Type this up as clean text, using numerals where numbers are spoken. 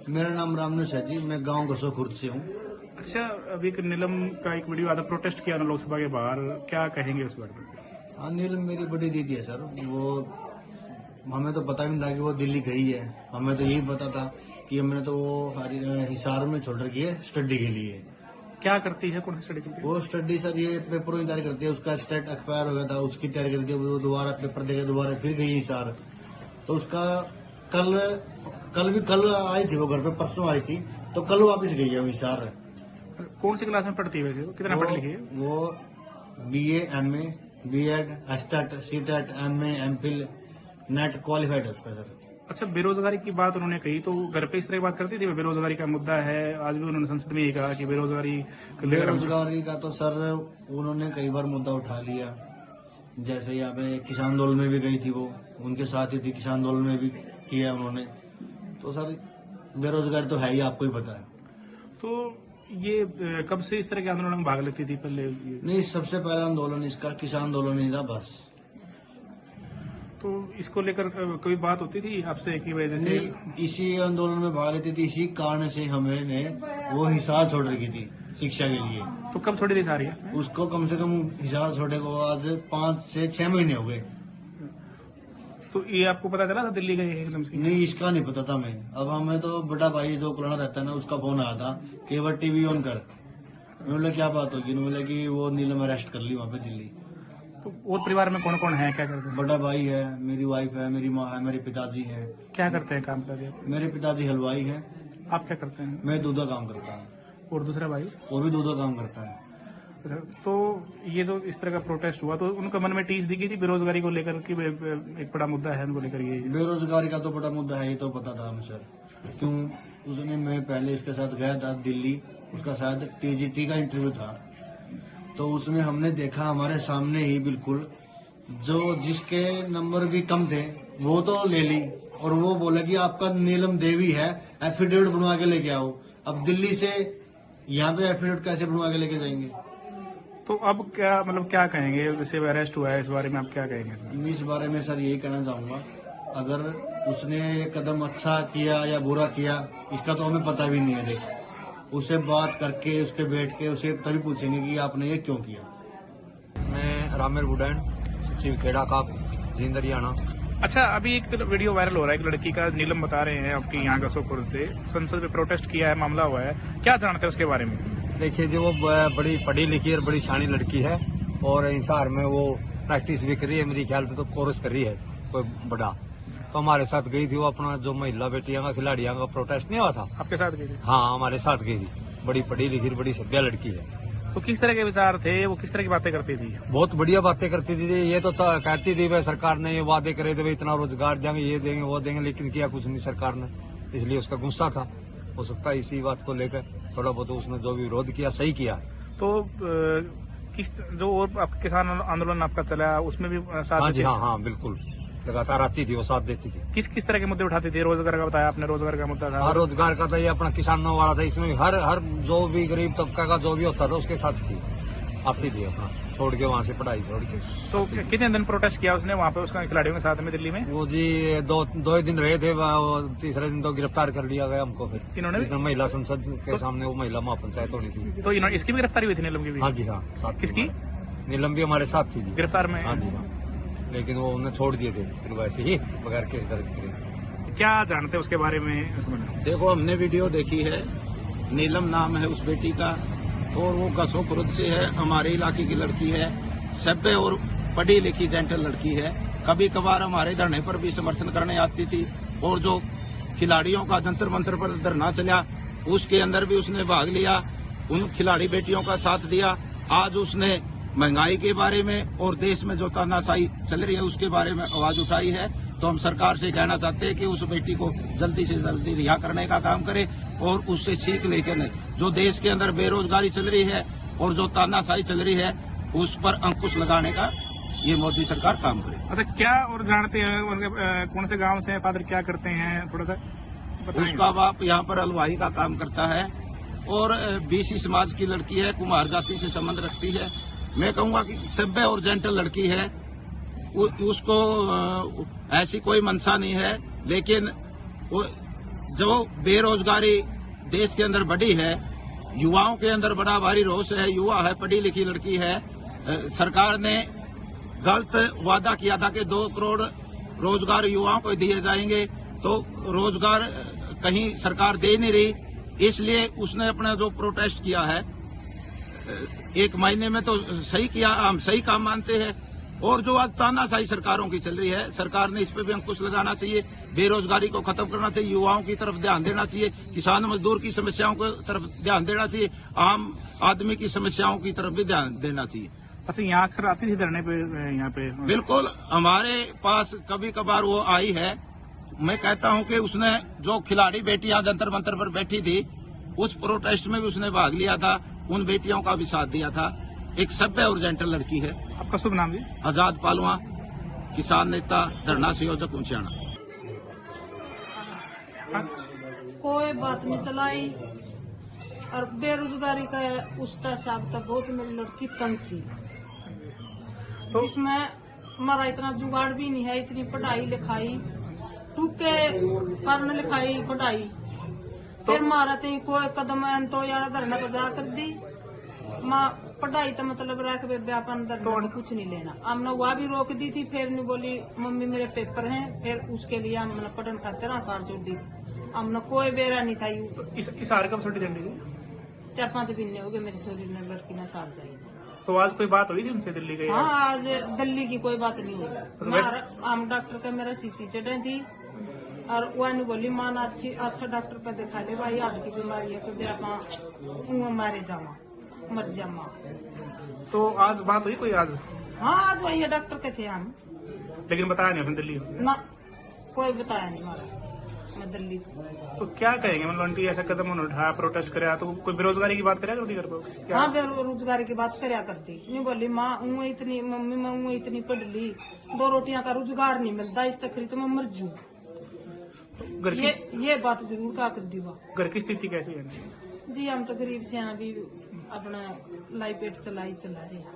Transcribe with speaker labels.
Speaker 1: मेरा नाम रामनेश है जी, मैं गांव घसो खुर्द से हूँ।
Speaker 2: अच्छा, अभी एक नीलम का एक वीडियो आधा प्रोटेस्ट किया ना लोकसभा के बाहर, क्या कहेंगे उस बारे में?
Speaker 1: हाँ, नीलम मेरी बड़ी दीदी है सर। वो हमें तो पता भी नहीं था कि वो दिल्ली गई है। हमें तो यही पता था कि हमने तो वो हिसार में छोड़ रखी है स्टडी के लिए।
Speaker 2: क्या करती है, कौन सी स्टडी करती है?
Speaker 1: वो स्टडी सर ये पेपरों की तैयारी करती है। उसका स्टेट एक्सपायर हो गया था, उसकी तैयारी करती है। वो दोबारा पेपर देकर दोबारा फिर गई हिसार। तो उसका कल आई थी वो घर पे, परसों आई थी, तो कल वापस गई है वो हिसार।
Speaker 2: कौन सी क्लास में पढ़ती है वैसे? वो कितना पढ़ी लिखी है?
Speaker 1: वो BA MA B.Ed estate C.Tet MA MPhil net qualified है उसका सर।
Speaker 2: अच्छा, बेरोजगारी की बात उन्होंने कही तो घर पे इस तरह की बात करती थी? बेरोजगारी का मुद्दा है, आज भी उन्होंने संसद में ये कहा कि बेरोजगारी को लेकर
Speaker 1: बेरोजगारी का तो सर उन्होंने कई बार मुद्दा उठा लिया। जैसे यहाँ पे किसान आंदोलन में भी गई थी वो, उनके साथ ही थी, किसान आंदोलन में भी किया उन्होंने। तो सर बेरोजगारी तो है ही, आपको ही पता है।
Speaker 2: तो ये कब से इस तरह के आंदोलन में भाग लेती थी पहले?
Speaker 1: नहीं, सबसे पहला आंदोलन इसका किसान आंदोलन ही था बस।
Speaker 2: तो इसको लेकर कोई बात होती थी आपसे कि वजह से?
Speaker 1: इसी आंदोलन में भाग लेती थी, इसी कारण से हमने वो हिसार छोड़ रखी थी शिक्षा के लिए।
Speaker 2: तो कब छोड़ी थी सारी?
Speaker 1: उसको कम से कम हिसार छोड़े को आज 5 से 6 महीने हो गए।
Speaker 2: तो ये आपको पता चला था दिल्ली गई है एकदम से?
Speaker 1: नहीं, इसका नहीं पता था मैं। अब हमें तो बड़ा भाई जो पुराना रहता है ना, उसका फोन आया था, केवल टीवी ऑन कर। बोले क्या बात होगी? बोले कि वो नीलम अरेस्ट कर ली वहाँ पे दिल्ली।
Speaker 2: तो और परिवार में कौन कौन है, क्या करते हैं?
Speaker 1: बड़ा भाई है, मेरी वाइफ है, मेरी माँ है, मेरे पिताजी है।
Speaker 2: क्या करते हैं काम करके?
Speaker 1: मेरे पिताजी हलवाई है।
Speaker 2: आप क्या करते हैं?
Speaker 1: मैं दूध का काम करता हूँ।
Speaker 2: और दूसरा भाई?
Speaker 1: वो भी दूध का काम करता है।
Speaker 2: अच्छा, तो ये जो इस तरह का प्रोटेस्ट हुआ तो उनके मन में टीस दिखी थी बेरोजगारी को लेकर कि एक बड़ा मुद्दा है उनको लेकर? ये
Speaker 1: बेरोजगारी का तो बड़ा मुद्दा है, ये तो पता था हमें सर। क्यों उसने, मैं पहले उसके साथ गया था दिल्ली, उसका शायद TGT का इंटरव्यू था। तो उसमें हमने देखा हमारे सामने ही बिल्कुल, जो जिसके नंबर भी कम थे वो तो ले ली, और वो बोला कि आपका नीलम देवी है, एफिडेविट बनवा के लेके आओ। अब दिल्ली से यहाँ पे एफिडेविट कैसे बनवा के लेके जाएंगे?
Speaker 2: तो अब क्या मतलब क्या कहेंगे? जैसे अरेस्ट हुआ है, इस बारे में आप क्या कहेंगे?
Speaker 1: इस बारे में सर यही कहना चाहूंगा, अगर उसने ये कदम अच्छा किया या बुरा किया इसका तो हमें पता भी नहीं है। देख, उसे बात करके उसके बैठ के उसे तभी पूछेंगे कि आपने ये क्यों किया।
Speaker 3: मैं रामेर बुडैन, सचिव खेड़ा का, जींद हरियाणा।
Speaker 2: अच्छा, अभी एक वीडियो वायरल हो रहा है, एक लड़की का, नीलम बता रहे हैं आपके यहाँ गसोपुर से, संसद में प्रोटेस्ट किया है, मामला हुआ है, क्या जानते हैं उसके बारे में?
Speaker 3: देखिए, जो वो बड़ी पढ़ी लिखी और बड़ी शानी लड़की है, और हिसार में वो प्रैक्टिस भी कर रही है। मेरी ख्याल से तो कोर्स कर रही है कोई बड़ा। तो हमारे साथ गई थी वो, अपना जो महिला बेटियां का, खिलाड़ियों का प्रोटेस्ट नहीं हुआ था,
Speaker 2: आपके साथ गई थी?
Speaker 3: हाँ, हमारे साथ गई थी। बड़ी पढ़ी लिखी, बड़ी सभ्य लड़की है।
Speaker 2: तो किस तरह के विचार थे, वो किस तरह की बातें करती थी?
Speaker 3: बहुत बढ़िया बातें करती थी। ये तो कहती थी भाई सरकार ने ये वादे करे थे, भाई इतना रोजगार देंगे, ये देंगे, वो देंगे, लेकिन किया कुछ नहीं सरकार ने। इसलिए उसका गुस्सा था, हो सकता है इसी बात को लेकर थोड़ा बहुत उसने जो भी विरोध किया सही किया।
Speaker 2: तो किस जो और आपका किसान आंदोलन आपका चला उसमें भी साथ?
Speaker 3: हाँ जी, हाँ, बिल्कुल लगातार आती थी, वो साथ देती थी।
Speaker 2: किस तरह के मुद्दे उठाती थी? रोजगार का बताया आपने, रोजगार का मुद्दा था?
Speaker 3: हाँ, रोजगार का था, ये अपना किसानों वाला था। इसमें हर जो भी गरीब तबका का जो भी होता था उसके साथ थी, आती थी अपना छोड़ के, वहाँ से पढ़ाई छोड़ के।
Speaker 2: तो कितने दिन प्रोटेस्ट किया उसने वहाँ पे उसका खिलाड़ियों के साथ में दिल्ली में?
Speaker 3: वो जी दो ही दिन रहे थे, तीसरे दिन तो गिरफ्तार कर लिया गया हमको। फिर
Speaker 2: इन्होंने
Speaker 3: महिला संसद के सामने वो महिला महापंचायत होनी थी,
Speaker 2: तो इसकी भी गिरफ्तारी हुई थी, नीलम की भी?
Speaker 3: हाँ जी, हाँ, साथ।
Speaker 2: किसकी?
Speaker 3: नीलम भी हमारे साथ थी जी,
Speaker 2: गिरफ्तार में?
Speaker 3: हाँ जी, हाँ, लेकिन वो उन्हें छोड़ दिए थे फिर वैसे ही, बगैर केस दर्ज करे।
Speaker 2: क्या जानते हैं उसके बारे में?
Speaker 4: देखो, हमने वीडियो देखी है, नीलम नाम है उस बेटी का, और वो गसोपुर से है, हमारे इलाके की लड़की है, सभ्य और पढ़ी लिखी जेंटल लड़की है। कभी कभार हमारे धरने पर भी समर्थन करने आती थी, और जो खिलाड़ियों का जंतर मंतर पर धरना चला उसके अंदर भी उसने भाग लिया, उन खिलाड़ी बेटियों का साथ दिया। आज उसने महंगाई के बारे में और देश में जो तानाशाही चल रही है उसके बारे में आवाज उठाई है। तो हम सरकार से कहना चाहते हैं कि उस बेटी को जल्दी से जल्दी रिहा करने का काम करे, और उससे सीख लेकर जो देश के अंदर बेरोजगारी चल रही है और जो तानाशाही चल रही है उस पर अंकुश लगाने का ये मोदी सरकार काम करे।
Speaker 2: अच्छा, क्या और जानते हैं कौन से गांव से फादर, क्या करते हैं, थोड़ा सा बताएं।
Speaker 4: उसका बाप यहाँ पर हलवाई का काम करता है, और BC समाज की लड़की है, कुमार जाति से संबंध रखती है। मैं कहूँगा कि सभ्य और जेंटल लड़की है, उसको ऐसी कोई मंशा नहीं है, लेकिन वो जो बेरोजगारी देश के अंदर बढ़ी है, युवाओं के अंदर बड़ा भारी रोष है, युवा है, पढ़ी लिखी लड़की है। सरकार ने गलत वादा किया था कि 2 करोड़ रोजगार युवाओं को दिए जाएंगे, तो रोजगार कहीं सरकार दे नहीं रही, इसलिए उसने अपना जो प्रोटेस्ट किया है 1 महीने में तो सही किया, हम सही काम मानते हैं। और जो आज तानाशाही सरकारों की चल रही है, सरकार ने इस पे भी अंकुश लगाना चाहिए, बेरोजगारी को खत्म करना चाहिए, युवाओं की तरफ ध्यान देना चाहिए, किसान मजदूर की समस्याओं की तरफ ध्यान देना चाहिए, आम आदमी की समस्याओं की तरफ भी ध्यान देना चाहिए।
Speaker 2: अच्छा, यहाँ अक्सर आती थी धरने पे यहाँ पे?
Speaker 4: बिल्कुल, हमारे पास कभी कभार वो आई है। मैं कहता हूं कि उसने जो खिलाड़ी बेटियां जंतर मंतर पर बैठी थी, उस प्रोटेस्ट में भी उसने भाग लिया था, उन बेटियों का भी साथ दिया था। एक सभ्य और जेंटल लड़की है।
Speaker 2: आपका शुभ नाम जी?
Speaker 4: आजाद पालवा, किसान नेता, धरना संयोजक ऊंचाना।
Speaker 5: कोई बात नहीं चलाई और बेरोजगारी का उसका हिसाब था। बहुत मेरी लड़की तंग थी,
Speaker 2: तो
Speaker 5: जिसमें हमारा इतना जुगाड़ भी नहीं है, इतनी पढ़ाई लिखाई टूके करने लिखाई पढ़ाई, फिर मारा थे कोई कदम तो यार धरना बजा कर दी। माँ पढ़ाई तो मतलब रख व्यापार धरना तो कुछ नहीं लेना, हमने वह भी रोक दी थी। फिर नहीं बोली मम्मी मेरे पेपर हैं, फिर उसके लिए हमने पढ़न खातिर आसार छोड़ दी। हमने कोई बेरा नहीं था।
Speaker 2: तो इस हार कब छोटी दंडी थी?
Speaker 5: 4-5 महीने हो गए मेरी छोरी ने लड़की ने साथ जाई।
Speaker 2: तो आज कोई बात हुई थी उनसे दिल्ली गई?
Speaker 5: हाँ, आज दिल्ली की कोई बात नहीं हुई। हम डॉक्टर का मेरा सीसी चढ़े थी और वह नहीं बोली माँ अच्छा डॉक्टर का दिखा ले भाई, हार्ट की बीमारी है तो आप मारे जावा मर जामा।
Speaker 2: तो आज बात हुई कोई आज?
Speaker 5: हाँ, आज वही डॉक्टर के थे हम,
Speaker 2: लेकिन बताया नहीं अपने दिल्ली?
Speaker 5: ना कोई बताया नहीं हमारा, मैं दिल्ली।
Speaker 2: तो क्या करेंगे मतलब आंटी, ऐसा कदम उन्होंने उठाया, प्रोटेस्ट कराया, तो कोई बेरोजगारी की बात करेगा घर पर?
Speaker 5: हाँ, बेरोजगारी की बात करया करती नहीं। बोली माँ इतनी मम्मी मैं इतनी पढ़ ली, 2 रोटियां का रोजगार नहीं मिलता, इस तकरी तो मैं मर जू।
Speaker 2: घर की
Speaker 5: ये बात जरूर कहा कर दी।
Speaker 2: घर की स्थिति कैसी है?
Speaker 5: जी हम तो गरीब से हैं, अभी अपना लाइफ पेट चला रहे हैं।